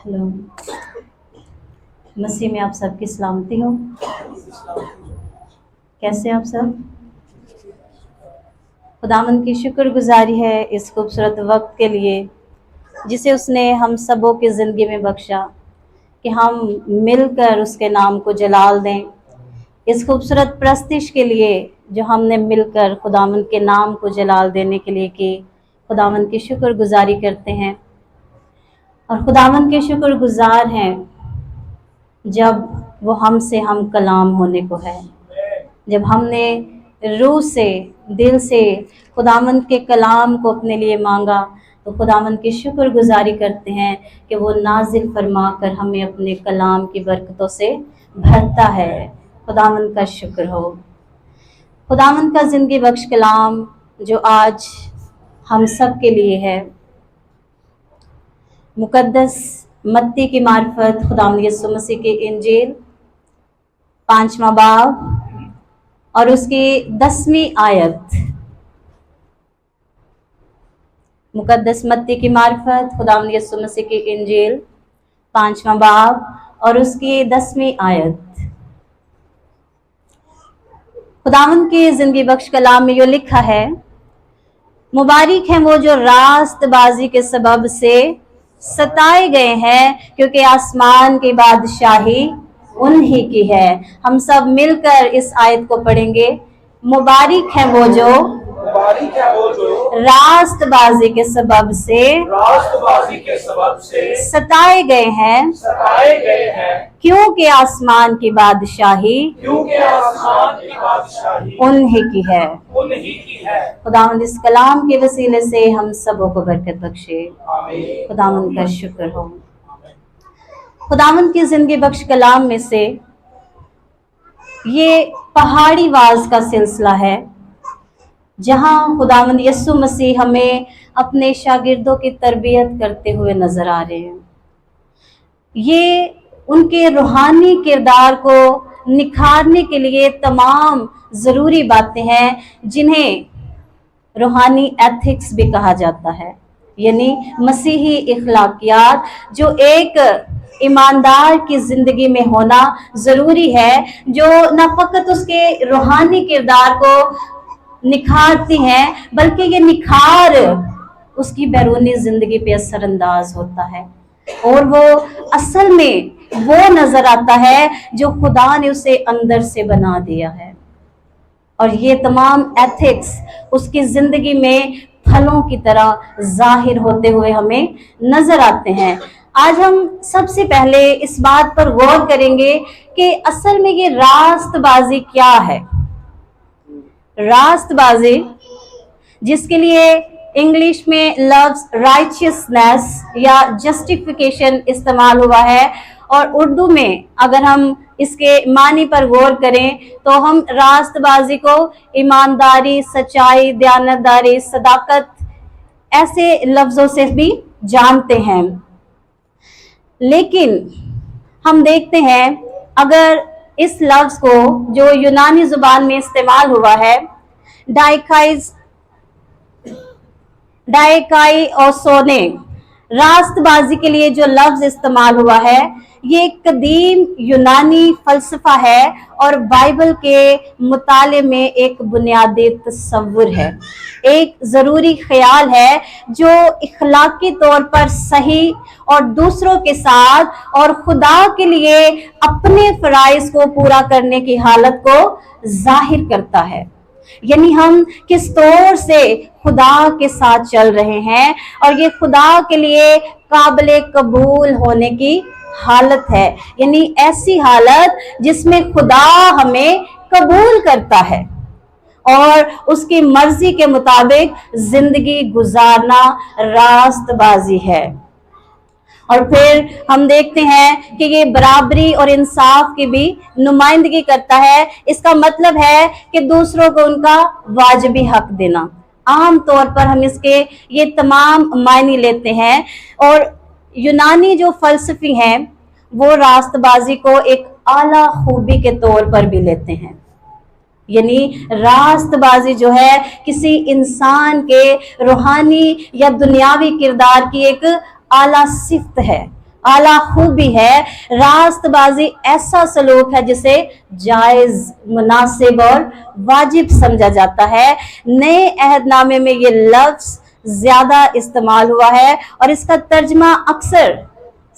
Hello. मसीह में आप सबकी सलामती हो। कैसे आप सब? खुदावंद की शुक्रगुजारी है इस खूबसूरत वक्त के लिए जिसे उसने हम सबों की ज़िंदगी में बख्शा कि हम मिलकर उसके नाम को जलाल दें। इस खूबसूरत प्रस्तिश के लिए जो हमने मिलकर खुदावंद के नाम को जलाल देने के लिए की, खुदावंद की शुक्रगुजारी करते हैं और खुदावंद के शुक्रगुजार हैं जब वो हमसे हम कलाम होने को है। जब हमने रूह से, दिल से खुदावंद के कलाम को अपने लिए मांगा तो खुदावंद की शुक्रगुजारी करते हैं कि वो नाजिल फरमा कर हमें अपने कलाम की बरकतों से भरता है। खुदावंद का शुक्र हो। खुदावंद का ज़िंदगी बख्श कलाम जो आज हम सब के लिए है, मुकद्दस मत्ती की मार्फत खुदावंद यीशु मसीह की इंजील 5वां बाब और उसकी 10वीं आयत। मुकद्दस मत्ती की मार्फत खुदावंद यीशु मसीह की इंजील 5वां बाब और उसकी 10वीं आयत। खुदावंद की जिंदगी बख्श कलाम में यो लिखा है, मुबारक है वो जो रास्तबाजी के सबब से सताए गए हैं क्योंकि आसमान की बादशाही उन्हीं की है। हम सब मिलकर इस आयत को पढ़ेंगे। मुबारक है वो जो रास्तबाजी के सबब से सताए गए हैं क्योंकि आसमान की बादशाही उन्हीं की है। खुदावंद इस कलाम के वसीले से हम सबों को बरकत बख्शे। खुदावंद का शुक्र हो। खुदावंद की जिंदगी बख्श कलाम में से ये पहाड़ी वाज का सिलसिला है जहां खुदावंद यीशु मसीह हमें अपने शागिर्दों की तरबियत करते हुए नजर आ रहे हैं। ये उनके रूहानी किरदार को निखारने के लिए तमाम ज़रूरी बातें हैं जिन्हें रूहानी एथिक्स भी कहा जाता है, यानी मसीही इखलाकियात जो एक ईमानदार की ज़िंदगी में होना ज़रूरी है, जो न फकत उसके रूहानी किरदार को निखारती हैं बल्कि ये निखार उसकी बैरूनी ज़िंदगी पे असरअंदाज होता है और वो असल में वो नज़र आता है जो खुदा ने उसे अंदर से बना दिया है। और ये तमाम एथिक्स उसकी ज़िंदगी में फलों की तरह जाहिर होते हुए हमें नज़र आते हैं। आज हम सबसे पहले इस बात पर गौर करेंगे कि असल में ये रास्तबाजी क्या है। रास्तबाजी, जिसके लिए इंग्लिश में लफ्ज़ राइचियसनेस या जस्टिफिकेशन इस्तेमाल हुआ है, और उर्दू में अगर हम इसके मानी पर गौर करें तो हम रास्तबाजी को ईमानदारी, सच्चाई, दयानतदारी, सदाकत ऐसे लफ्ज़ों से भी जानते हैं। लेकिन हम देखते हैं अगर इस लफ्ज़ को जो यूनानी ज़ुबान में इस्तेमाल हुआ है, डाइकाइओसोने, रास्तबाजी के लिए जो लफ्ज़ इस्तेमाल हुआ है, ये एक कदीम यूनानी फ़लसफ़ा है और बाइबल के मुताले में एक बुनियादी तस्वुर है, एक ज़रूरी ख्याल है जो इखलाकी तौर पर सही और दूसरों के साथ और खुदा के लिए अपने फ़राइज़ को पूरा करने की हालत को जाहिर करता है। यानी हम किस तौर से खुदा के साथ चल रहे हैं और ये खुदा के लिए काबिल कबूल होने की हालत है, यानी ऐसी हालत जिसमें खुदा हमें कबूल करता है और उसकी मर्जी के मुताबिक जिंदगी गुजारना रास्तबाजी है। और फिर हम देखते हैं कि ये बराबरी और इंसाफ की भी नुमाइंदगी करता है। इसका मतलब है कि दूसरों को उनका वाजिबी हक देना। आम तौर पर हम इसके ये तमाम मायने लेते हैं और यूनानी जो फलसफी हैं वो रास्तबाजी को एक आला खूबी के तौर पर भी लेते हैं, यानी रास्तबाजी जो है किसी इंसान के रूहानी या दुनियावी किरदार की एक आला सिफ्त है। आला खूबी है। रास्तबाजी ऐसा सलूक है जिसे जायज, मुनासिब और वाजिब समझा जाता है। नए अहदनामे में ये लफ्ज ज्यादा इस्तेमाल हुआ है और इसका तर्जमा अक्सर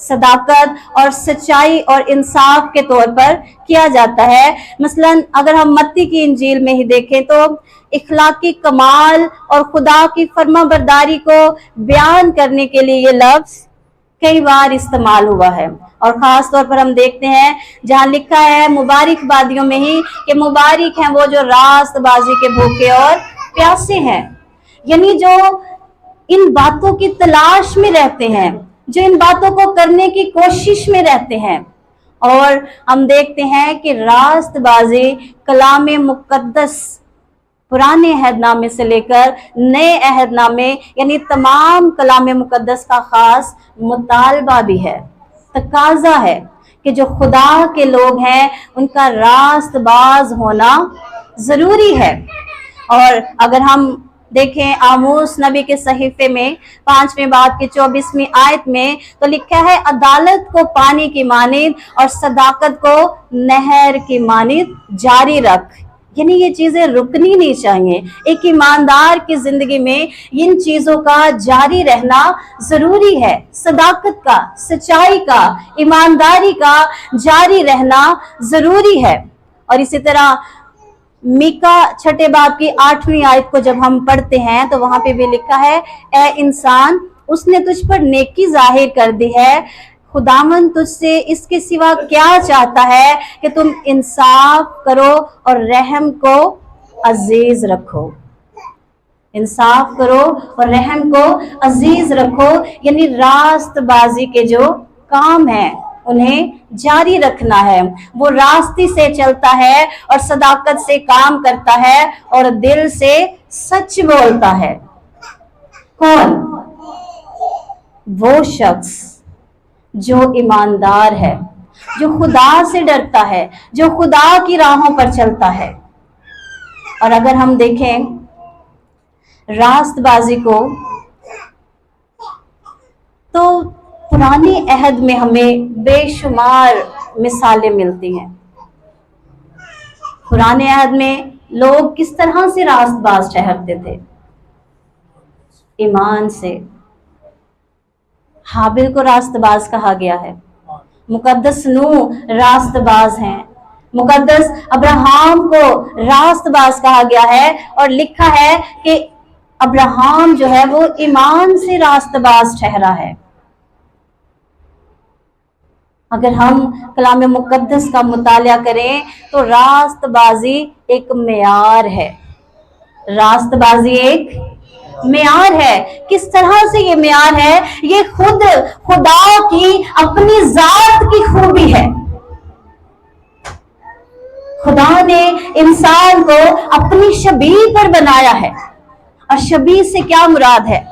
सदाकत और सच्चाई और इंसाफ के तौर पर किया जाता है। मसलन अगर हम मत्ती की इंजील में ही देखें तो इखलाकी कमाल और खुदा की फर्माबरदारी को बयान करने के लिए ये लफ्ज कई बार इस्तेमाल हुआ है। और खास तौर पर हम देखते हैं जहां लिखा है मुबारकबादियों में ही कि मुबारक हैं वो जो रास्तबाजी के भूखे और प्यासे हैं, यानी जो इन बातों की तलाश में रहते हैं, जो इन बातों को करने की कोशिश में रहते हैं। और हम देखते हैं कि रास्तबाजी कलाम मुकद्दस पुराने अहदनामे से लेकर नए अहदनामे यानी तमाम कलाम मुकद्दस का खास मुतालबा भी है, तकाजा है कि जो खुदा के लोग हैं उनका रास्तबाज होना जरूरी है। और अगर हम देखें आमोस नबी के सहीफे में 5वें बाब की 24वीं आयत में तो लिखा है अदालत को पानी की मानिद और सदाकत को नहर की मानिद जारी रख, यानी ये चीजें रुकनी नहीं चाहिए। एक ईमानदार की जिंदगी में इन चीजों का जारी रहना जरूरी है। सदाकत का, सच्चाई का, ईमानदारी का जारी रहना जरूरी है। और इसी तरह मीका 6 बाब की 8वीं आयत को जब हम पढ़ते हैं तो वहां पे भी लिखा है ए इंसान, उसने तुझ पर नेकी जाहिर कर दी है, खुदावन तुझसे इसके सिवा क्या चाहता है कि तुम इंसाफ करो और रहम को अजीज रखो। इंसाफ करो और रहम को अजीज रखो, यानी रास्तबाजी के जो काम है उन्हें जारी रखना है। वो रास्ते से चलता है और सदाकत से काम करता है और दिल से सच बोलता है। कौन? वो शख्स जो ईमानदार है, जो खुदा से डरता है, जो खुदा की राहों पर चलता है। और अगर हम देखें रास्तबाजी को तो पुराने अहद में हमें बेशुमार मिसालें मिलती हैं। पुराने अहद में लोग किस तरह से रास्तबाज ठहरते थे? ईमान से। हाबिल को रास्तबाज कहा गया है। मुकद्दस नूह रास्तबाज हैं। मुकद्दस अब्राहम को रास्तबाज कहा गया है और लिखा है कि अब्राहम जो है वो ईमान से रास्तबाज ठहरा है। अगर हम कलाम मुकद्दस का मुतालिया करें तो रास्तबाजी एक मेयार है। रास्तबाजी एक मेयार है। किस तरह से ये मेयार है? ये खुद खुदा की अपनी जात की खूबी है। खुदा ने इंसान को अपनी शबीह पर बनाया है। और शबीह से क्या मुराद है?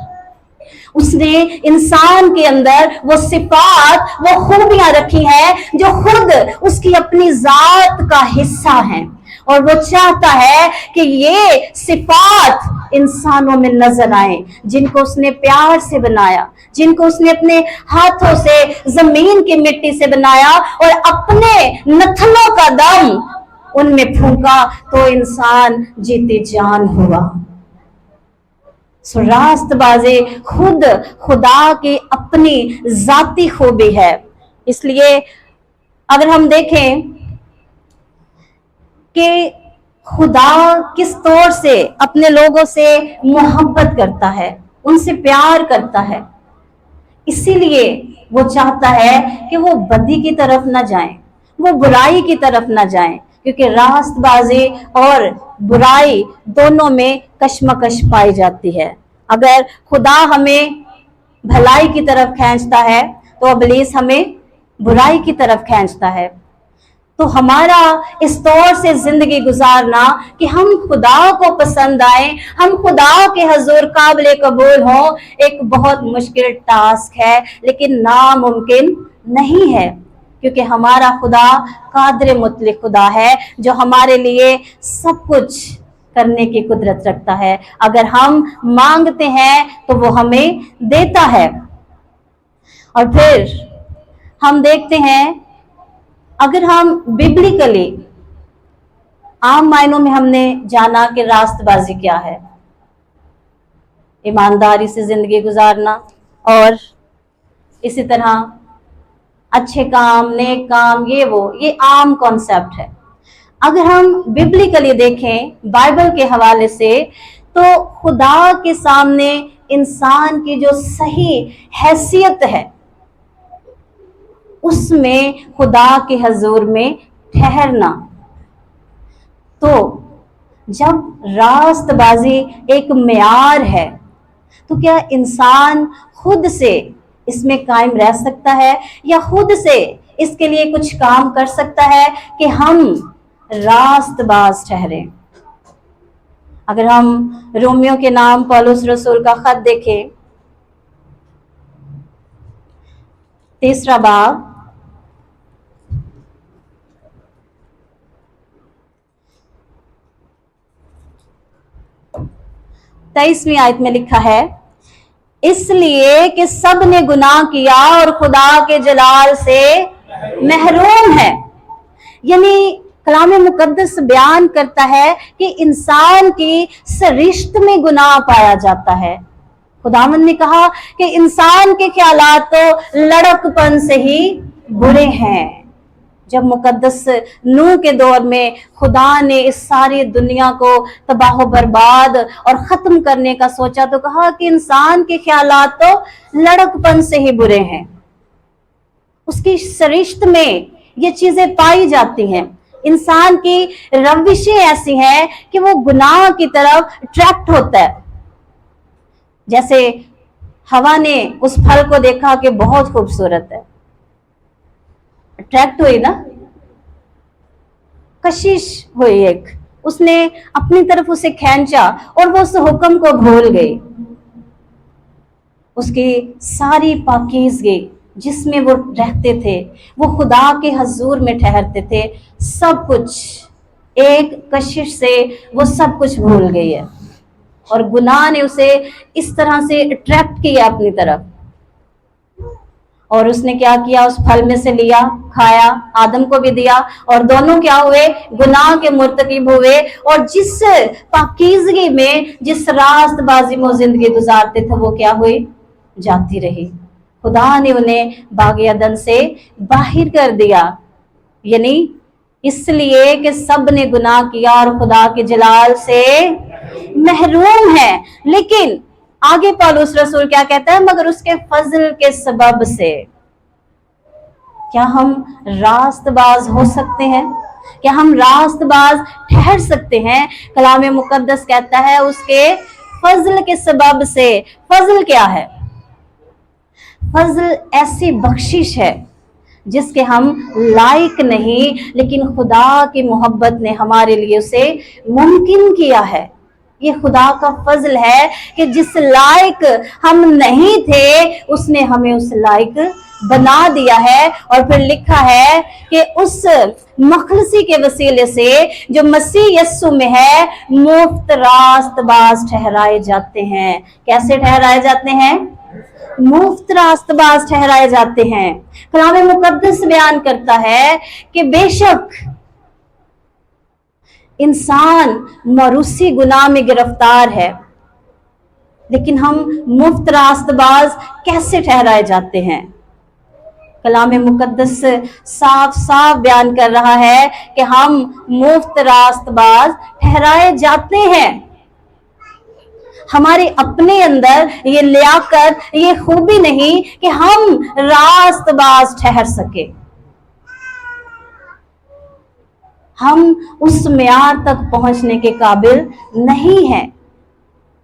उसने इंसान के अंदर वो सिफात, वो खूबियां रखी हैं जो खुद उसकी अपनी जात का हिस्सा हैं। और वो चाहता है कि ये सिफात इंसानों में नजर आए, जिनको उसने प्यार से बनाया, जिनको उसने अपने हाथों से जमीन की मिट्टी से बनाया और अपने नथनों का दम उनमें फूंका तो इंसान जीते जान हुआ। रास्तबाजी खुद खुदा की अपनी जाती खूबी है। इसलिए अगर हम देखें कि खुदा किस तौर से अपने लोगों से मोहब्बत करता है, उनसे प्यार करता है, इसीलिए वो चाहता है कि वो बदी की तरफ न जाएं, वो बुराई की तरफ न जाएं, क्योंकि रास्तबाजी और बुराई दोनों में कशमकश पाई जाती है। अगर खुदा हमें भलाई की तरफ खींचता है तो इब्लीस हमें बुराई की तरफ खींचता है। तो हमारा इस तौर से जिंदगी गुजारना कि हम खुदा को पसंद आए, हम खुदा के हजूर काबिल कबूल हों, एक बहुत मुश्किल टास्क है, लेकिन नामुमकिन नहीं है, क्योंकि हमारा खुदा कादिर मुतलक खुदा है जो हमारे लिए सब कुछ करने की कुदरत रखता है। अगर हम मांगते हैं तो वो हमें देता है। और फिर हम देखते हैं, अगर हम बिब्लिकली आम मायनों में हमने जाना कि रास्तबाजी क्या है, ईमानदारी से जिंदगी गुजारना और इसी तरह अच्छे काम, नेक काम, ये आम कॉन्सेप्ट है। अगर हम बिब्लिकली देखें बाइबल के हवाले से, तो खुदा के सामने इंसान की जो सही हैसियत है, उसमें खुदा के हजूर में ठहरना। तो जब रास्तबाजी एक मेयार है, तो क्या इंसान खुद से इसमें कायम रह सकता है या खुद से इसके लिए कुछ काम कर सकता है कि हम रास्तबाज ठहरें? अगर हम रोमियो के नाम पौलुस रसूल का खत देखें, 3 बाब, 23वीं आयत में लिखा है, इसलिए कि सब ने गुनाह किया और खुदा के जलाल से महरूम है। यानी कलाम मुकद्दस बयान करता है कि इंसान की सरिश्त में गुनाह पाया जाता है। खुदावंद ने कहा कि इंसान के ख्यालात तो लड़कपन से ही बुरे हैं। जब मुकद्दस नूह के दौर में खुदा ने इस सारी दुनिया को तबाह बर्बाद और खत्म करने का सोचा, तो कहा कि इंसान के ख्यालात तो लड़कपन से ही बुरे हैं। उसकी सरिश्त में ये चीजें पाई जाती हैं। इंसान की रविशें ऐसी हैं कि वो गुनाह की तरफ अट्रैक्ट होता है। जैसे हवा ने उस फल को देखा कि बहुत खूबसूरत है, अट्रैक्ट हुई ना, कशिश हुई एक, उसने अपनी तरफ उसे खींचा और वो उस हुक्म को भूल गई। उसकी सारी पाकीज़गी जिसमें वो रहते थे, वो खुदा के हजूर में ठहरते थे, सब कुछ एक कशिश से वो सब कुछ भूल गई है। और गुनाह ने उसे इस तरह से अट्रैक्ट किया अपनी तरफ, और उसने क्या किया, उस फल में से लिया, खाया, आदम को भी दिया, और दोनों क्या हुए, गुनाह के मुर्तकिब हुए। और जिस पाकीज़गी में, जिस रास्तबाजी में जिंदगी गुजारते थे, वो क्या हुई, जाती रही। खुदा ने उन्हें बाग़ अदन से बाहर कर दिया, यानी इसलिए कि सब ने गुनाह किया और खुदा के जलाल से महरूम है। लेकिन आगे पौलुस रसूल क्या कहता है, मगर उसके फजल के सबब से। क्या हम रास्तबाज हो सकते हैं? क्या हम रास्तबाज ठहर सकते हैं? कलाम मुकद्दस कहता है उसके फजल के सबब से। फजल क्या है? फजल ऐसी बख्शिश है जिसके हम लायक नहीं, लेकिन खुदा की मोहब्बत ने हमारे लिए उसे मुमकिन किया है। ये खुदा का फजल है कि जिस लायक हम नहीं थे, उसने हमें उस लायक बना दिया है। और फिर लिखा है कि उस मखलसी के वसीले से जो मसीह यस्सु में है, मुफ्त रास्तबाज ठहराए जाते हैं। कैसे ठहराए जाते हैं? मुफ्त रास्तबाज ठहराए जाते हैं। कलाम मुकद्दस बयान करता है कि बेशक इंसान मरूसी गुनाह में गिरफ्तार है, लेकिन हम मुफ्त रास्तबाज कैसे ठहराए जाते हैं? कलाम मुकद्दस साफ साफ बयान कर रहा है कि हम मुफ्त रास्तबाज ठहराए जाते हैं। हमारे अपने अंदर ये लियाकत, ये खूबी नहीं कि हम रास्तबाज ठहर सके। हम उस मेयार तक पहुंचने के काबिल नहीं हैं,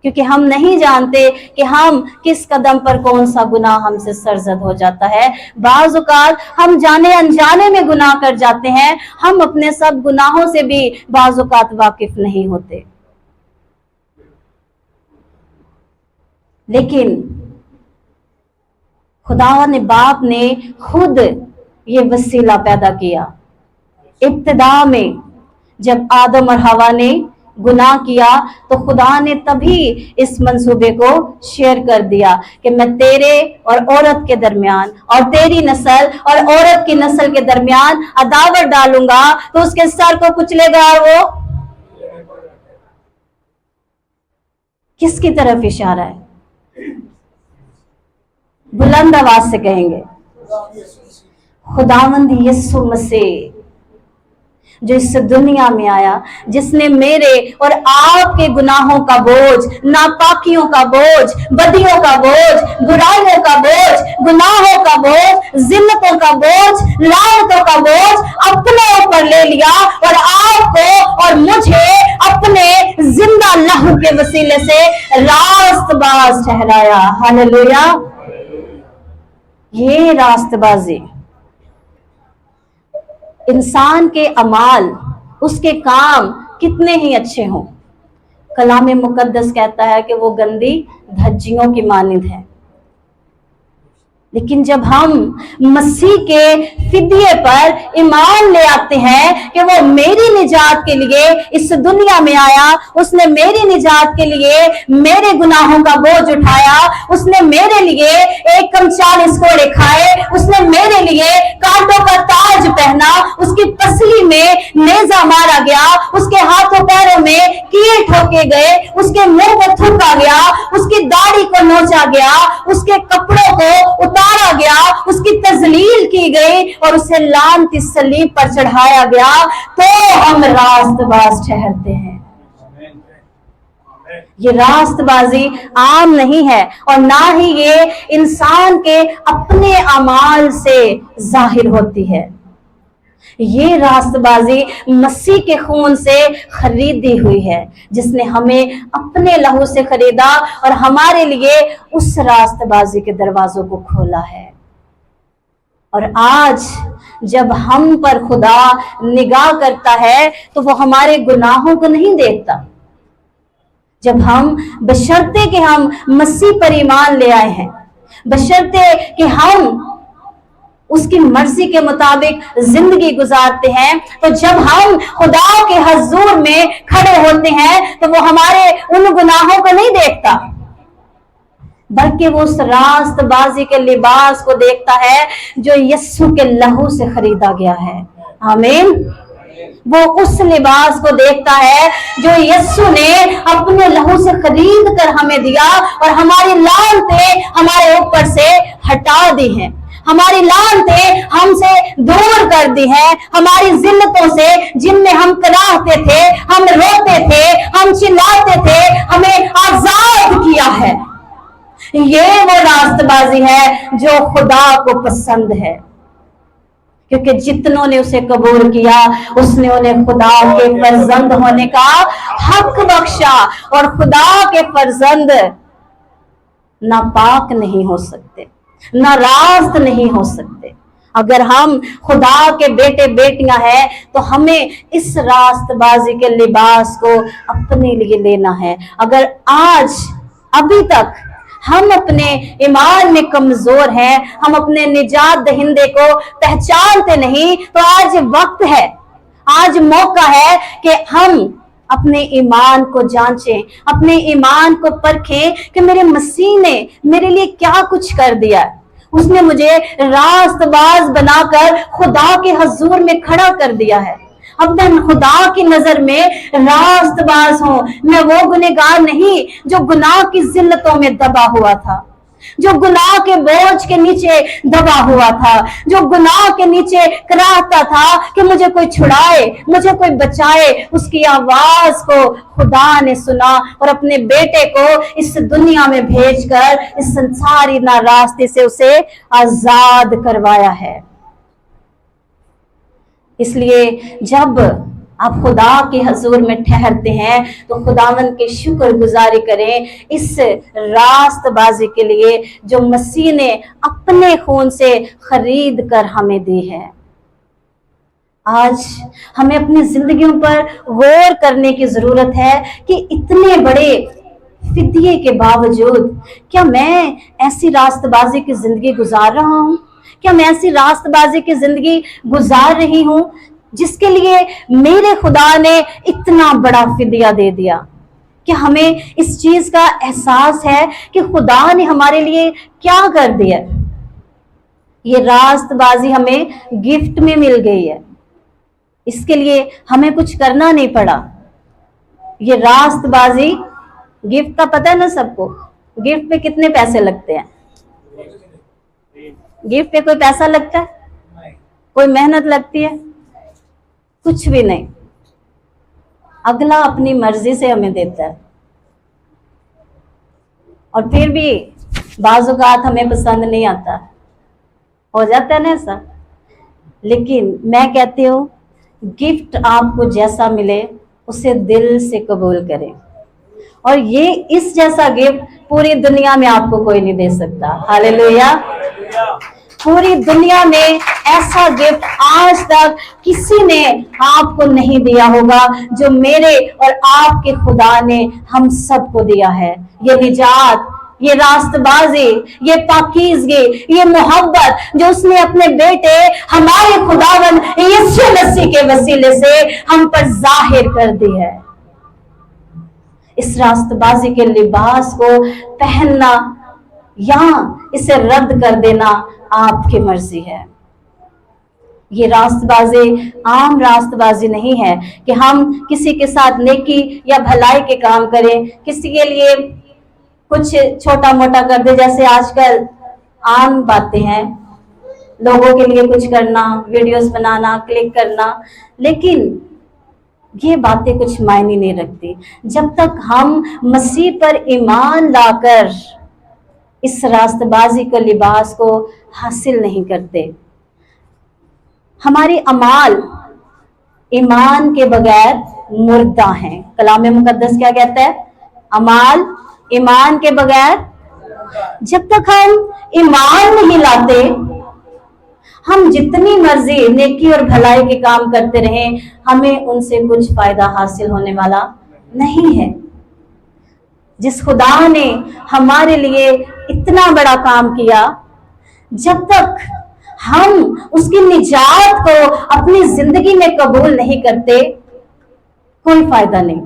क्योंकि हम नहीं जानते कि हम किस कदम पर कौन सा गुनाह हमसे सरजद हो जाता है। बाज़ औक़ात हम जाने अनजाने में गुनाह कर जाते हैं। हम अपने सब गुनाहों से भी बाज़ औक़ात वाकिफ नहीं होते, लेकिन खुदा ने बाप ने खुद ये वसीला पैदा किया। इब्तिदा में जब आदम और हवा ने गुनाह किया तो खुदा ने तभी इस मंसूबे को शेयर कर दिया कि मैं तेरे और औरत के दरमियान और तेरी नस्ल और औरत की नस्ल के दरमियान अदावत डालूंगा, तो उसके सर को कुचलेगा और वो किसकी तरफ इशारा है? बुलंद आवाज से कहेंगे, खुदावंद यीशु मसीह जो इस दुनिया में आया, जिसने मेरे और आपके गुनाहों का बोझ, नापाकियों का बोझ, बदियों का बोझ, बुराइयों का बोझ, गुनाहों का बोझ, जिल्लतों का बोझ, लानतों का बोझ अपने ऊपर ले लिया और आपको और मुझे अपने जिंदा लहू के वसीले से रास्तबाज ठहराया। हालेलुया। ये रास्तबाजी इंसान के अमाल, उसके काम कितने ही अच्छे हों, कलाम मुकद्दस कहता है कि वो गंदी धज्जियों की मानिंद है। लेकिन जब हम मसीह के फिदिये पर ईमान ले आते हैं कि वो मेरी निजात के लिए इस दुनिया में आया, उसने मेरी निजात के लिए मेरे गुनाहों का बोझ उठाया, उसने मेरे लिए 1 कम 40 कोड़े खाए, उसने मेरे लिए कांटों का ताज पहना, उसकी पसली में नेजा मारा गया, उसके हाथों पैरों में कील ठोके गए, उसके मुंह को थूका गया, उसकी दाढ़ी को नोचा गया, उसके कपड़ों को उतारा गया, उसकी तजलील की गई और उसे लानती सलीब पर चढ़ाया गया, तो हम रास्तबाज ठहरते हैं। ये रास्तबाजी आम नहीं है और ना ही ये इंसान के अपने अमाल से जाहिर होती है। ये रास्तबाजी मसीह के खून से खरीदी हुई है, जिसने हमें अपने लहू से खरीदा और हमारे लिए उस रास्तबाजी के दरवाजों को खोला है। और आज जब हम पर खुदा निगाह करता है तो वो हमारे गुनाहों को नहीं देखता। जब हम बशर्ते कि हम मसीह पर ईमान ले आए हैं, बशर्ते कि हम उसकी मर्जी के मुताबिक जिंदगी गुजारते हैं, तो जब हम खुदा के हजूर में खड़े होते हैं तो वो हमारे उन गुनाहों को नहीं देखता, बल्कि वो उस रास्तबाजी के लिबास को देखता है जो यीशु के लहू से खरीदा गया है। आमीन। वो उस लिबास को देखता है जो यीशु ने अपने लहू से खरीद कर हमें दिया और हमारी लानतें हमारे ऊपर से हटा दी हैं, हमारी लानतें हमसे दूर कर दी है, हमारी जिल्लतों से जिनमें हम कराहते थे, हम रोते थे, हम चिल्लाते थे, हमें आजाद किया है। ये वो रास्तबाजी है जो खुदा को पसंद है, क्योंकि जितनों ने उसे कबूल किया उसने उन्हें खुदा के फर्जंद होने का हक बख्शा, और खुदा के फर्जंद नापाक नहीं हो सकते, नाराज नहीं हो सकते। अगर हम खुदा के बेटे बेटियां हैं तो हमें इस रास्तबाजी के लिबास को अपने लिए लेना है। अगर आज अभी तक हम अपने ईमान में कमजोर हैं, हम अपने निजात दहिंदे को पहचानते नहीं, तो आज वक्त है, आज मौका है कि हम अपने ईमान को जांचें, अपने ईमान को परखें कि मेरे मसीह ने मेरे लिए क्या कुछ कर दिया। उसने मुझे रास्तबाज बनाकर खुदा के हजूर में खड़ा कर दिया है। अब मैं खुदा की नजर में रास्तबाज हूं। मैं वो गुनहगार नहीं जो गुनाह की जिल्लतों में दबा हुआ था, जो गुनाह के बोझ के नीचे दबा हुआ था, जो गुनाह के नीचे कराहता था कि मुझे कोई छुड़ाए, मुझे कोई बचाए। उसकी आवाज को खुदा ने सुना और अपने बेटे को इस दुनिया में भेजकर इस संसारी ना रास्ते से उसे आजाद करवाया है। इसलिए जब आप खुदा के हजूर में ठहरते हैं तो खुदावंद के शुक्रगुजारी करें इस रास्तबाजी के लिए जो मसीह ने अपने खून से खरीद कर हमें दी है। आज हमें अपनी जिंदगियों पर गौर करने की जरूरत है कि इतने बड़े फिदिये के बावजूद क्या मैं ऐसी रास्तबाजी की जिंदगी गुजार रहा हूं? क्या मैं ऐसी रास्तबाजी की जिंदगी गुजार रही हूं जिसके लिए मेरे खुदा ने इतना बड़ा फिदिया दे दिया। क्या हमें इस चीज का एहसास है कि खुदा ने हमारे लिए क्या कर दिया? ये रास्तबाजी हमें गिफ्ट में मिल गई है, इसके लिए हमें कुछ करना नहीं पड़ा। ये रास्तबाजी गिफ्ट का पता है ना सबको, गिफ्ट पे कितने पैसे लगते हैं? गिफ्ट पे कोई पैसा लगता है? कोई मेहनत लगती है? कुछ भी नहीं। अगला अपनी मर्जी से हमें देता है, और फिर भी बाज़ औक़ात हमें पसंद नहीं आता, हो जाता है ना ऐसा। लेकिन मैं कहती हूँ, गिफ्ट आपको जैसा मिले उसे दिल से कबूल करें, और ये इस जैसा गिफ्ट पूरी दुनिया में आपको कोई नहीं दे सकता। हालेलुया। पूरी दुनिया में ऐसा गिफ्ट आज तक किसी ने आपको नहीं दिया होगा जो मेरे और आपके खुदा ने हम सबको दिया है। ये निजात, ये रास्तबाजी, ये पाकीज़गी, ये मोहब्बत जो उसने अपने बेटे हमारे खुदावन यीशु मसीह के वसीले से हम पर जाहिर कर दी है। इस रास्तबाजी के लिबास को पहनना या इसे रद्द कर देना आपकी मर्जी है। ये रास्तबाजी आम रास्तबाजी नहीं है कि हम किसी के साथ नेकी या भलाई के काम करें, किसी के लिए कुछ छोटा मोटा कर दे, जैसे आजकल आम बातें हैं, लोगों के लिए कुछ करना, वीडियोस बनाना, क्लिक करना। लेकिन ये बातें कुछ मायने नहीं रखती जब तक हम मसीह पर ईमान लाकर इस रास्तबाजी के लिबास को हासिल नहीं करते। हमारी अमाल ईमान के बगैर मुर्दा हैं। कलाम मुकद्दस क्या कहता है? अमाल ईमान के बगैर। जब तक हम ईमान नहीं लाते, हम जितनी मर्जी नेकी और भलाई के काम करते रहें, हमें उनसे कुछ फायदा हासिल होने वाला नहीं है। जिस खुदा ने हमारे लिए इतना बड़ा काम किया, जब तक हम उसकी निजात को अपनी जिंदगी में कबूल नहीं करते, कोई फायदा नहीं।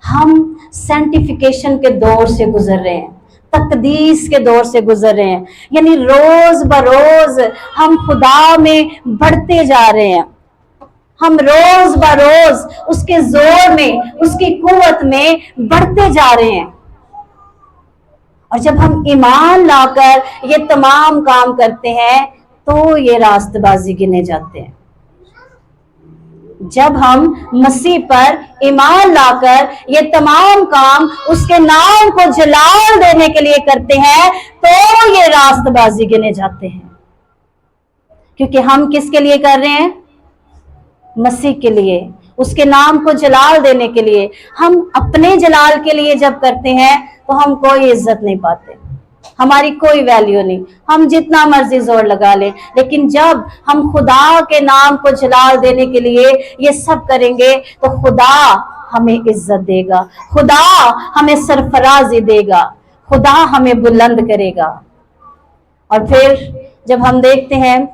हम सेंटिफिकेशन के दौर से गुजर रहे हैं, तकदीस के दौर से गुजर रहे हैं, यानी रोज बरोज हम खुदा में बढ़ते जा रहे हैं। हम रोज बरोज उसके जोर में, उसकी कुव्वत में बढ़ते जा रहे हैं। और जब हम ईमान लाकर ये तमाम काम करते हैं तो ये रास्तबाजी गिने जाते हैं। जब हम मसीह पर ईमान लाकर ये तमाम काम उसके नाम को जलाल देने के लिए करते हैं तो ये रास्तबाजी गिने जाते हैं। क्योंकि हम किसके लिए कर रहे हैं? मसीह के लिए, उसके नाम को जलाल देने के लिए। हम अपने जलाल के लिए जब करते हैं तो हम कोई इज्जत नहीं पाते, हमारी कोई वैल्यू नहीं, हम जितना मर्जी जोर लगा लें। लेकिन जब हम खुदा के नाम को जलाल देने के लिए ये सब करेंगे तो खुदा हमें इज्जत देगा, खुदा हमें सरफराजी देगा, खुदा हमें बुलंद करेगा। और फिर जब हम देखते हैं,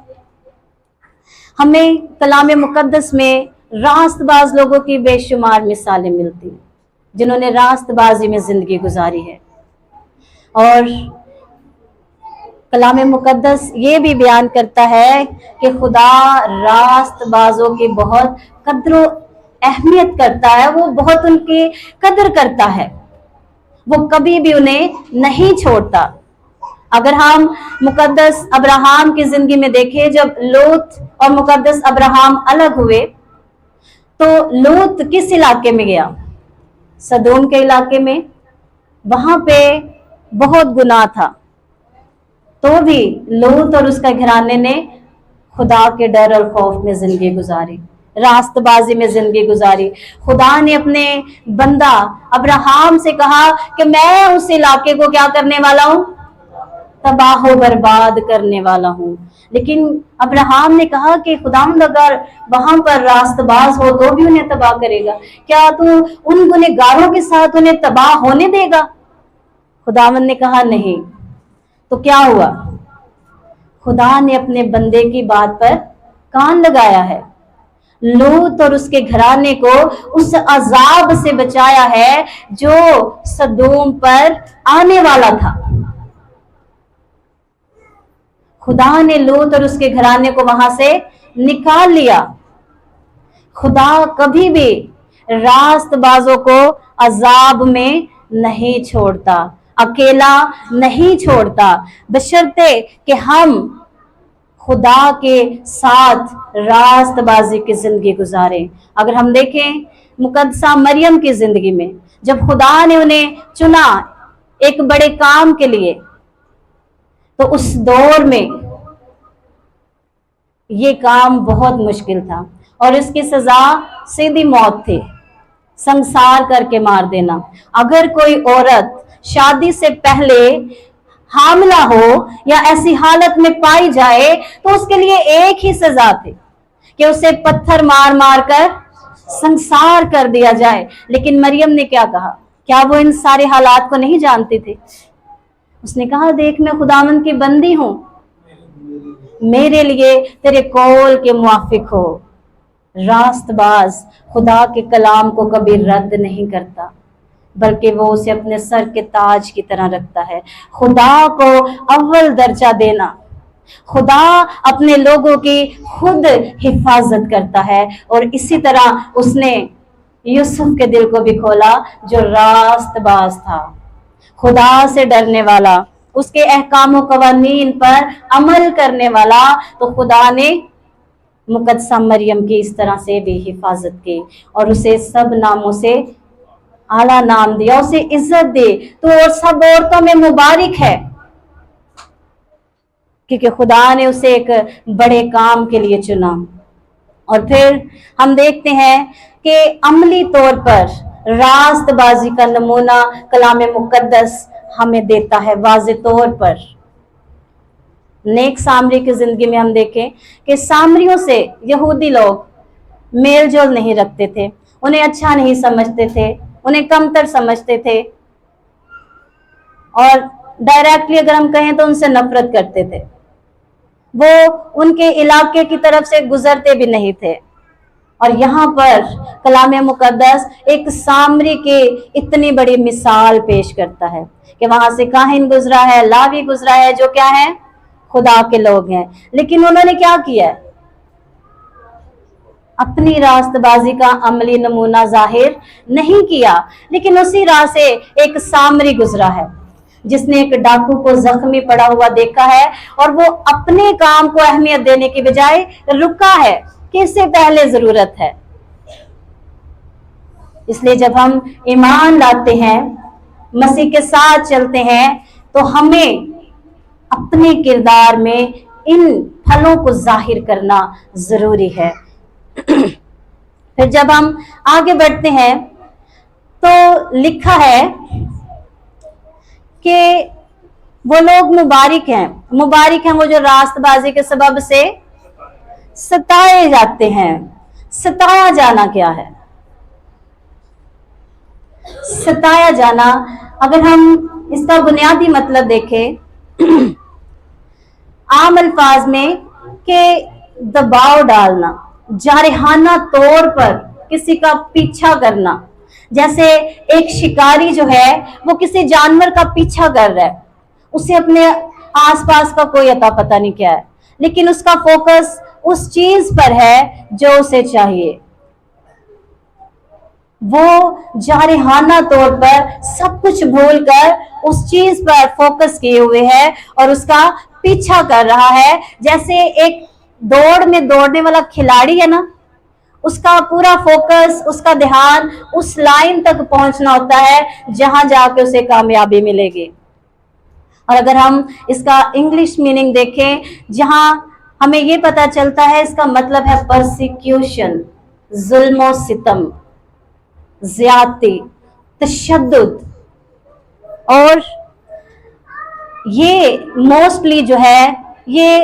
हमें कलाम मुकद्दस में रास्तबाज लोगों की बेशुमार मिसालें मिलती हैं जिन्होंने रास्तबाजी में जिंदगी गुजारी है। और कलाम मुकद्दस ये भी बयान करता है कि खुदा रास्तबाजों की बहुत कद्र अहमियत करता है, वो बहुत उनकी कदर करता है, वो कभी भी उन्हें नहीं छोड़ता। अगर हम मुकद्दस अब्राहम की जिंदगी में देखें, जब लूत और मुकद्दस अब्राहम अलग हुए तो लूत किस इलाके में गया? सदोम के इलाके में। वहां पे बहुत गुनाह था, तो भी लूत और उसका घराने ने खुदा के डर और खौफ में जिंदगी गुजारी, रास्तबाजी में जिंदगी गुजारी। खुदा ने अपने बंदा अब्राहम से कहा कि मैं उस इलाके को क्या करने वाला हूं? तबाह बर्बाद करने वाला हूं। लेकिन अब्राहम ने कहा कि खुदावंद अगर वहां पर रास्तबाज हो तो भी उन्हें तबाह करेगा, क्या तू उन गुनहगारों के साथ उन्हें तबाह होने देगा? खुदावंद ने कहा नहीं। तो क्या हुआ? खुदा ने अपने बंदे की बात पर कान लगाया है। लूत और उसके घराने को उस अजाब से बचाया है जो सदोम पर आने वाला था। खुदा ने लूत और उसके घराने को वहां से निकाल लिया। खुदा कभी भी रास्तबाजों को अजाब में नहीं छोड़ता, अकेला नहीं छोड़ता, बशर्ते कि हम खुदा के साथ रास्तबाजी की जिंदगी गुजारें। अगर हम देखें मुकद्दसा मरियम की जिंदगी में, जब खुदा ने उन्हें चुना एक बड़े काम के लिए, तो उस दौर में ये काम बहुत मुश्किल था और इसकी सजा सीधी मौत थी, संसार करके मार देना। अगर कोई औरत शादी से पहले हामला हो या ऐसी हालत में पाई जाए तो उसके लिए एक ही सजा थी कि उसे पत्थर मार मार कर संसार कर दिया जाए। लेकिन मरियम ने क्या कहा? क्या वो इन सारे हालात को नहीं जानती थी? उसने कहा, देख मैं खुदावंद की बंदी हूं, मेरे लिए तेरे कौल के मुआफिक हो। रास्तबाज खुदा के कलाम को कभी रद्द नहीं करता, बल्कि वो उसे अपने सर के ताज की तरह रखता है। खुदा को अव्वल दर्जा देना, खुदा अपने लोगों की खुद हिफाजत करता है। और इसी तरह उसने यूसुफ के दिल को भी खोला, जो रास्तबाज था, खुदा से डरने वाला, उसके अहकाम कवानीन पर अमल करने वाला। तो खुदा ने मुकद्दसा मरियम की इस तरह से भी हिफाजत की और उसे सब नामों से आला नाम दिया, उसे इज्जत दी। तो और सब औरतों में मुबारक है, क्योंकि खुदा ने उसे एक बड़े काम के लिए चुना। और फिर हम देखते हैं कि अमली तौर पर रास्तबाजी का नमूना कलाम मुकद्दस हमें देता है। वाज़े तौर पर नेक सामरी की जिंदगी में हम देखें कि सामरियों से यहूदी लोग मेल जोल नहीं रखते थे, उन्हें अच्छा नहीं समझते थे, उन्हें कमतर समझते थे और डायरेक्टली अगर हम कहें तो उनसे नफरत करते थे। वो उनके इलाके की तरफ से गुजरते भी नहीं थे। और यहाँ पर कलाम मुकद्दस एक सामरी की इतनी बड़ी मिसाल पेश करता है कि वहां से काहिन गुजरा है, लावी गुजरा है, जो क्या है, खुदा के लोग हैं। लेकिन उन्होंने क्या किया? अपनी रास्तबाजी का अमली नमूना जाहिर नहीं किया। लेकिन उसी राह से एक सामरी गुजरा है जिसने एक डाकू को जख्मी पड़ा हुआ देखा है और वो अपने काम को अहमियत देने की बजाय रुका है कि इससे पहले जरूरत है। इसलिए जब हम ईमान लाते हैं, मसीह के साथ चलते हैं, तो हमें अपने किरदार में इन फलों को जाहिर करना जरूरी है। फिर जब हम आगे बढ़ते हैं तो लिखा है कि वो लोग मुबारक हैं वो जो रास्तबाजी के सबब से सताए जाते हैं। सताया जाना क्या है? सताया जाना, अगर हम इसका बुनियादी मतलब देखें आम अल्फाज में, कि दबाव डालना, जारहाना तौर पर किसी का पीछा करना। जैसे एक शिकारी जो है वो किसी जानवर का पीछा कर रहा है, उसे अपने आसपास का कोई अता पता नहीं क्या है, लेकिन उसका फोकस उस चीज पर है जो उसे चाहिए। वो जारहाना तौर पर सब कुछ भूलकर उस चीज पर फोकस किए हुए है और उसका पीछा कर रहा है। जैसे एक दौड़ में दौड़ने वाला खिलाड़ी है ना, उसका पूरा फोकस, उसका ध्यान उस लाइन तक पहुंचना होता है जहां जाके उसे कामयाबी मिलेगी। और अगर हम इसका इंग्लिश मीनिंग देखें, जहां हमें ये पता चलता है, इसका मतलब है परसिक्यूशन, जुल्म सितम, ज्यादती, तशद्दुद। और ये मोस्टली जो है ये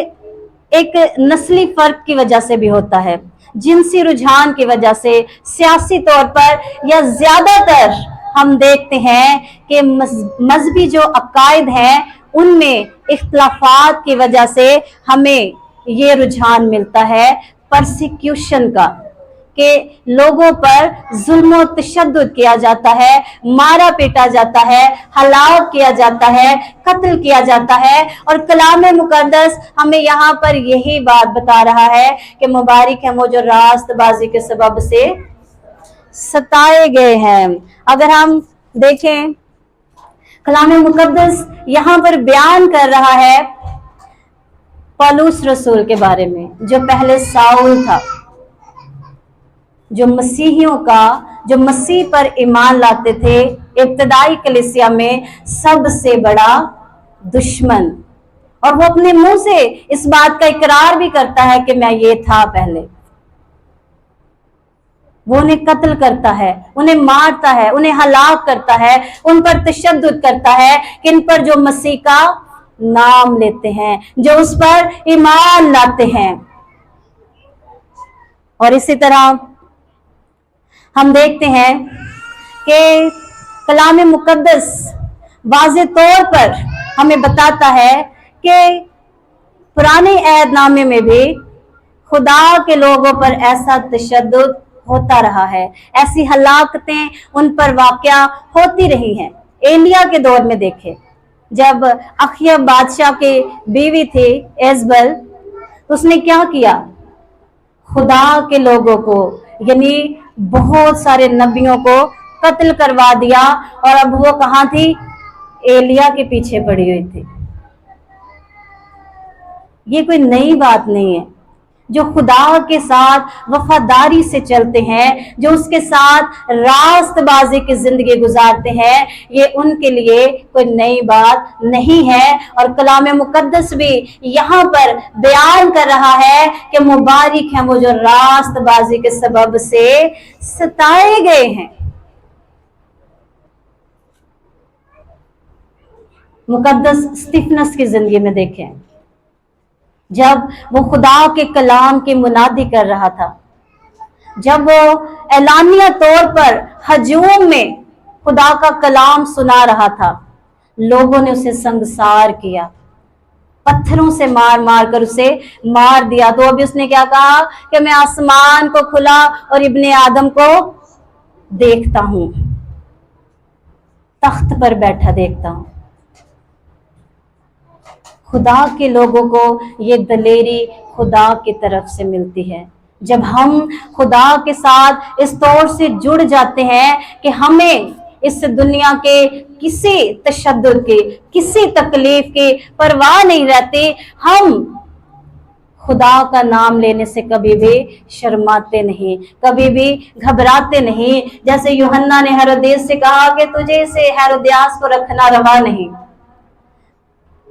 एक नस्ली फर्क की वजह से भी होता है, जिनसी रुझान की वजह से, सियासी तौर पर, या ज्यादातर हम देखते हैं कि मजहबी जो अकायद हैं उनमें इख्तलाफात की वजह से हमें ये रुझान मिलता है परसिक्यूशन का। के लोगों पर जुल्म और तशद्दुद किया जाता है, मारा पीटा जाता है, हलाक किया जाता है, कत्ल किया जाता है। और कलाम मुकद्दस हमें यहाँ पर यही बात बता रहा है कि मुबारक है वो जो रास्तबाजी के सबब से सताए गए हैं। अगर हम देखें, कलाम मुकद्दस यहाँ पर बयान कर रहा है पौलुस रसूल के बारे में, जो पहले साउल था, जो मसीहियों का, जो मसीह पर ईमान लाते थे, इब्तदाई कलीसिया में सबसे बड़ा दुश्मन। और वो अपने मुंह से इस बात का इकरार भी करता है कि मैं ये था पहले। वो उन्हें कत्ल करता है, उन्हें मारता है, उन्हें हलाक करता है, उन पर तशद्दुद करता है, किन पर जो मसीह का नाम लेते हैं, जो उस पर ईमान लाते हैं। और इसी तरह हम देखते हैं कि कलाम मुकद्दस वाज़े तौर पर हमें बताता है कि पुराने अहदनामे में भी खुदा के लोगों पर ऐसा तशद्दुद होता रहा है, ऐसी हलाकतें उन पर वाक़या होती रही हैं। एलिया के दौर में देखें, जब अखय्याह बादशाह की बीवी थी एजबल, तो उसने क्या किया? खुदा के लोगों को, यानी बहुत सारे नबियों को कत्ल करवा दिया। और अब वो कहाँ थी? एलिया के पीछे पड़ी हुई थी। ये कोई नई बात नहीं है। जो खुदा के साथ वफादारी से चलते हैं, जो उसके साथ रास्तबाजी की जिंदगी गुजारते हैं, ये उनके लिए कोई नई बात नहीं है। और कलाम मुकद्दस भी यहाँ पर बयान कर रहा है कि मुबारक है वो जो रास्तबाजी के सबब से सताए गए हैं। मुकद्दस स्तिफनस की जिंदगी में देखें, जब वो खुदा के कलाम की मुनादी कर रहा था, जब वो एलानिया तौर पर हजूम में खुदा का कलाम सुना रहा था, लोगों ने उसे संगसार किया, पत्थरों से मार मार कर उसे मार दिया। तो अभी उसने क्या कहा कि मैं आसमान को खुला और इब्ने आदम को देखता हूं, तख्त पर बैठा देखता हूं। खुदा के लोगों को ये दलेरी खुदा की तरफ से मिलती है। जब हम खुदा के साथ इस तौर से जुड़ जाते हैं कि हमें इस दुनिया के किसी तशद्दुद की, किसी तकलीफ की परवाह नहीं रहती, हम खुदा का नाम लेने से कभी भी शर्माते नहीं, कभी भी घबराते नहीं। जैसे यूहन्ना ने हेरोदेस से कहा कि तुझे इसे हेरोदियास को रखना रवा नहीं,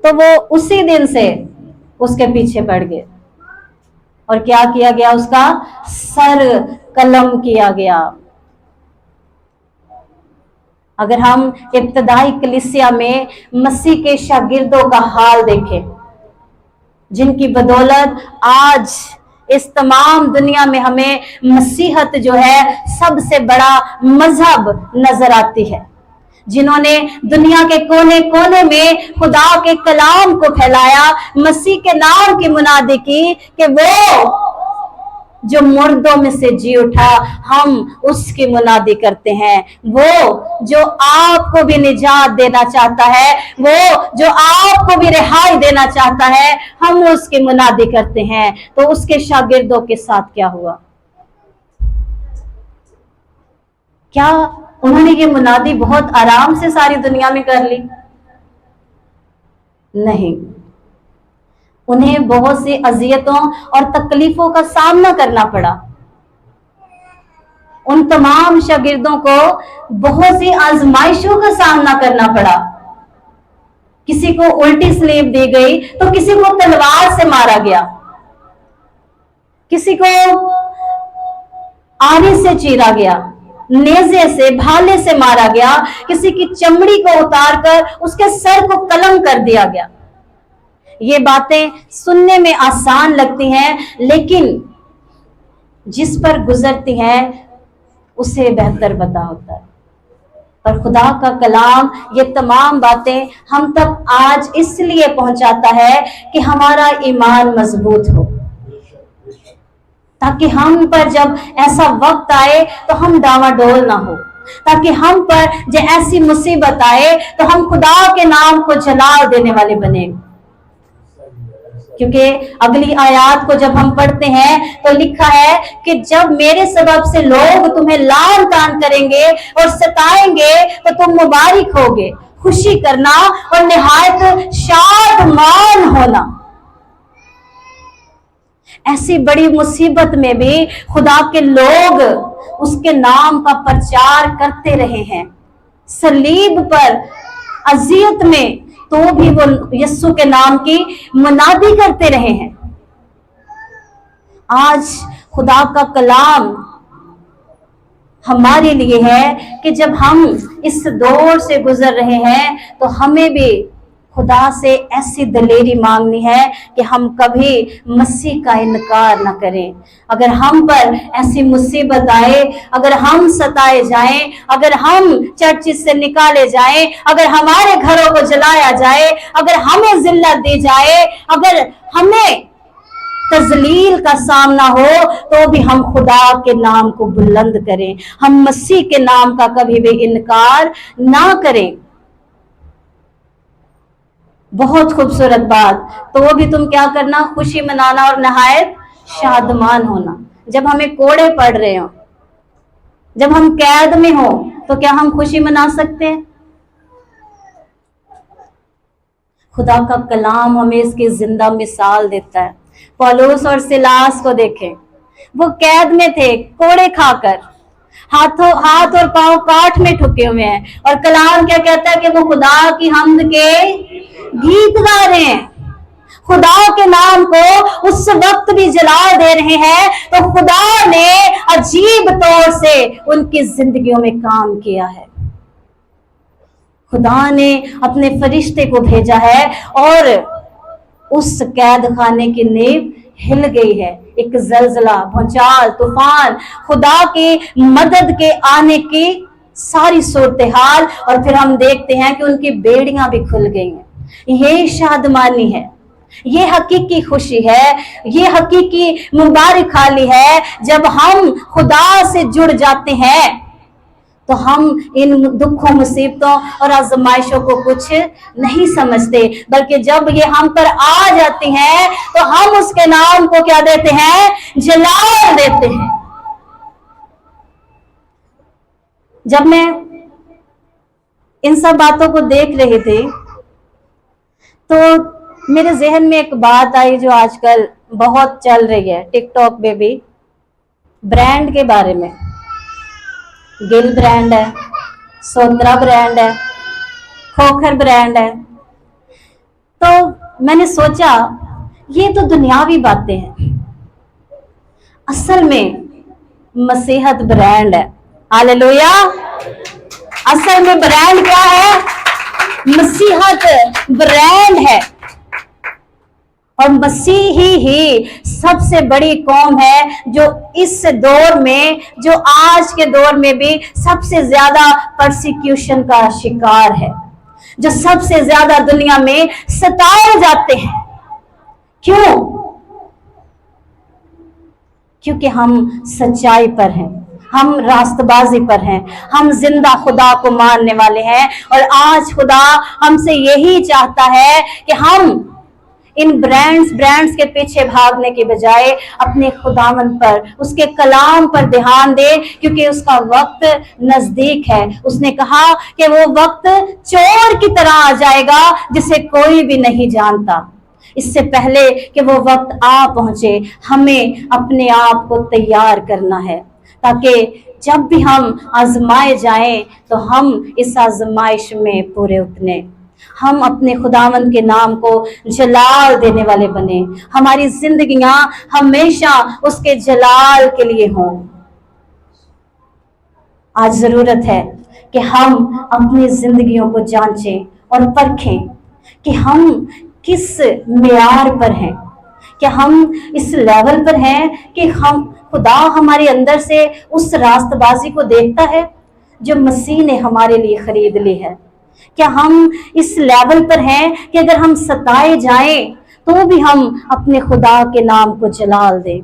तो वो उसी दिन से उसके पीछे पड़ गए और क्या किया गया? उसका सर कलम किया गया। अगर हम इब्तदाई कलीसिया में मसीह के शागिर्दों का हाल देखें, जिनकी बदौलत आज इस तमाम दुनिया में हमें मसीहत जो है सबसे बड़ा मजहब नजर आती है, जिन्होंने दुनिया के कोने कोने में खुदा के कलाम को फैलाया, मसीह के नाम की मुनादी की कि वो जो मुर्दों में से जी उठा, हम उसकी मुनादी करते हैं। वो जो आपको भी निजात देना चाहता है, वो जो आपको भी रिहाई देना चाहता है, हम उसकी मुनादी करते हैं। तो उसके शागिर्दों के साथ क्या हुआ? क्या उन्होंने ये मुनादी बहुत आराम से सारी दुनिया में कर ली? नहीं, उन्हें बहुत सी अजियतों और तकलीफों का सामना करना पड़ा। उन तमाम शागिर्दों को बहुत सी आजमाइशों का सामना करना पड़ा। किसी को उल्टी स्लेब दी गई, तो किसी को तलवार से मारा गया, किसी को आरी से चीरा गया, नेज़े से, भाले से मारा गया, किसी की चमड़ी को उतारकर उसके सर को कलम कर दिया गया। ये बातें सुनने में आसान लगती हैं, लेकिन जिस पर गुजरती हैं उसे बेहतर पता होता है। पर खुदा का कलाम ये तमाम बातें हम तक आज इसलिए पहुंचाता है कि हमारा ईमान मजबूत हो, ताकि हम पर जब ऐसा वक्त आए तो हम डावाडोल ना हो, ताकि हम पर जब ऐसी मुसीबत आए तो हम खुदा के नाम को जलाल देने वाले बने। क्योंकि अगली आयत को जब हम पढ़ते हैं तो लिखा है कि जब मेरे सबब से लोग तुम्हें लान तान करेंगे और सताएंगे तो तुम मुबारक होगे, खुशी करना और निहायत शादमान होना। ऐसी बड़ी मुसीबत में भी खुदा के लोग उसके नाम का प्रचार करते रहे हैं। सलीब पर अजियत में तो भी वो यीशु के नाम की मुनादी करते रहे हैं। आज खुदा का कलाम हमारे लिए है कि जब हम इस दौर से गुजर रहे हैं तो हमें भी खुदा से ऐसी दलेरी मांगनी है कि हम कभी मसीह का इनकार न करें। अगर हम पर ऐसी मुसीबत आए, अगर हम सताए जाएं, अगर हम चर्च से निकाले जाएं, अगर हमारे घरों को जलाया जाए, अगर हमें जिल्लत दी जाए, अगर हमें तजलील का सामना हो, तो भी हम खुदा के नाम को बुलंद करें, हम मसीह के नाम का कभी भी इनकार ना करें। बहुत खूबसूरत बात। तो वो भी तुम क्या करना, खुशी मनाना और नहायत शादमान होना। जब हमें कोड़े पड़ रहे हो, जब हम कैद में हो, तो क्या हम खुशी मना सकते हैं? खुदा का कलाम हमें इसकी जिंदा मिसाल देता है। पौलुस और सिलास को देखें, वो कैद में थे, कोड़े खाकर, हाथ और पांव काठ में ठुके हुए हैं, और कलाम क्या कहता है कि वो खुदा की हम्द के गीत गा रहे हैं, खुदा के नाम को उस वक्त भी जला दे रहे हैं। तो खुदा ने अजीब तौर से उनकी जिंदगियों में काम किया है। खुदा ने अपने फरिश्ते को भेजा है और उस कैद खाने की नींव हिल गई है। एक जलजला, भूचाल, तूफान, खुदा की मदद के आने की सारी सूरत हाल, और फिर हम देखते हैं कि उनकी बेड़ियां भी खुल गई हैं। ये शादमानी है, ये हकीकी खुशी है, ये हकीकी मुबारक हाली है। जब हम खुदा से जुड़ जाते हैं तो हम इन दुखों, मुसीबतों और आजमाइशों को कुछ नहीं समझते, बल्कि जब ये हम पर आ जाती हैं तो हम उसके नाम को क्या देते हैं, जलाल देते हैं। जब मैं इन सब बातों को देख रही थी तो मेरे जहन में एक बात आई जो आजकल बहुत चल रही है टिकटॉक पे भी, ब्रांड के बारे में। गिल ब्रांड है, सोत्रा ब्रांड है, खोखर ब्रांड है। तो मैंने सोचा ये तो दुनियावी बातें हैं, असल में मसीहत ब्रांड है। हालेलुया। असल में ब्रांड क्या है? मसीहत ब्रांड है। और मसीही ही सबसे बड़ी कौम है जो इस दौर में, जो आज के दौर में भी सबसे ज्यादा परसिक्यूशन का शिकार है, जो सबसे ज्यादा दुनिया में सताए जाते हैं। क्यों? क्योंकि हम सच्चाई पर हैं, हम रास्तबाजी पर हैं, हम जिंदा खुदा को मानने वाले हैं। और आज खुदा हमसे यही चाहता है कि हम इन ब्रांड्स के पीछे भागने के बजाय अपने खुदावंद पर, उसके कलाम पर ध्यान दे, क्योंकि उसका वक्त नजदीक है। उसने कहा कि वो वक्त चोर की तरह आ जाएगा जिसे कोई भी नहीं जानता। इससे पहले कि वो वक्त आ पहुंचे, हमें अपने आप को तैयार करना है, ताकि जब भी हम आजमाए जाएं तो हम इस आजमाइश में पूरे उतरे, हम अपने खुदावंद के नाम को जलाल देने वाले बने, हमारी जिंदगियां हमेशा उसके जलाल के लिए हों। आज जरूरत है कि हम अपनी जिंदगियों को जांचें और परखें कि हम किस मेयार पर हैं। क्या हम इस लेवल पर हैं कि हम खुदा हमारे अंदर से उस रास्तबाजी को देखता है जो मसीह ने हमारे लिए खरीद ली है? क्या हम इस लेवल पर हैं कि अगर हम सताए जाएं तो भी हम अपने खुदा के नाम को जलाल दें?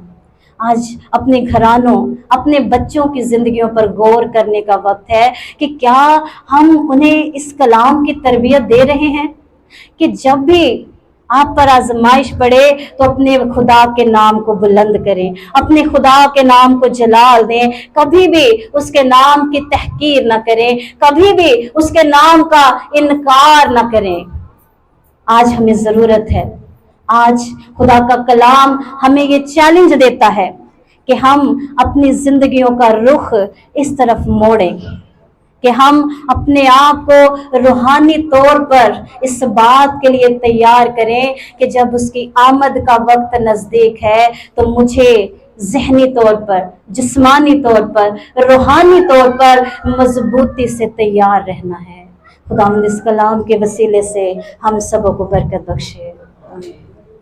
आज अपने घरानों, अपने बच्चों की जिंदगियों पर गौर करने का वक्त है कि क्या हम उन्हें इस कलाम की तरबियत दे रहे हैं कि जब भी आप पर आजमाइश पड़े तो अपने खुदा के नाम को बुलंद करें, अपने खुदा के नाम को जलाल दें, कभी भी उसके नाम की तहकीर ना करें, कभी भी उसके नाम का इनकार ना करें। आज हमें जरूरत है, आज खुदा का कलाम हमें ये चैलेंज देता है कि हम अपनी जिंदगियों का रुख इस तरफ मोड़ें, कि हम अपने आप को रूहानी तौर पर इस बात के लिए तैयार करें कि जब उसकी आमद का वक्त नजदीक है तो मुझे ज़हनी तौर पर, जिस्मानी तौर पर, रूहानी तौर पर मजबूती से तैयार रहना है। खुदावंद इस कलाम के वसीले से हम सबों को बरकत बख्शे। आमीन।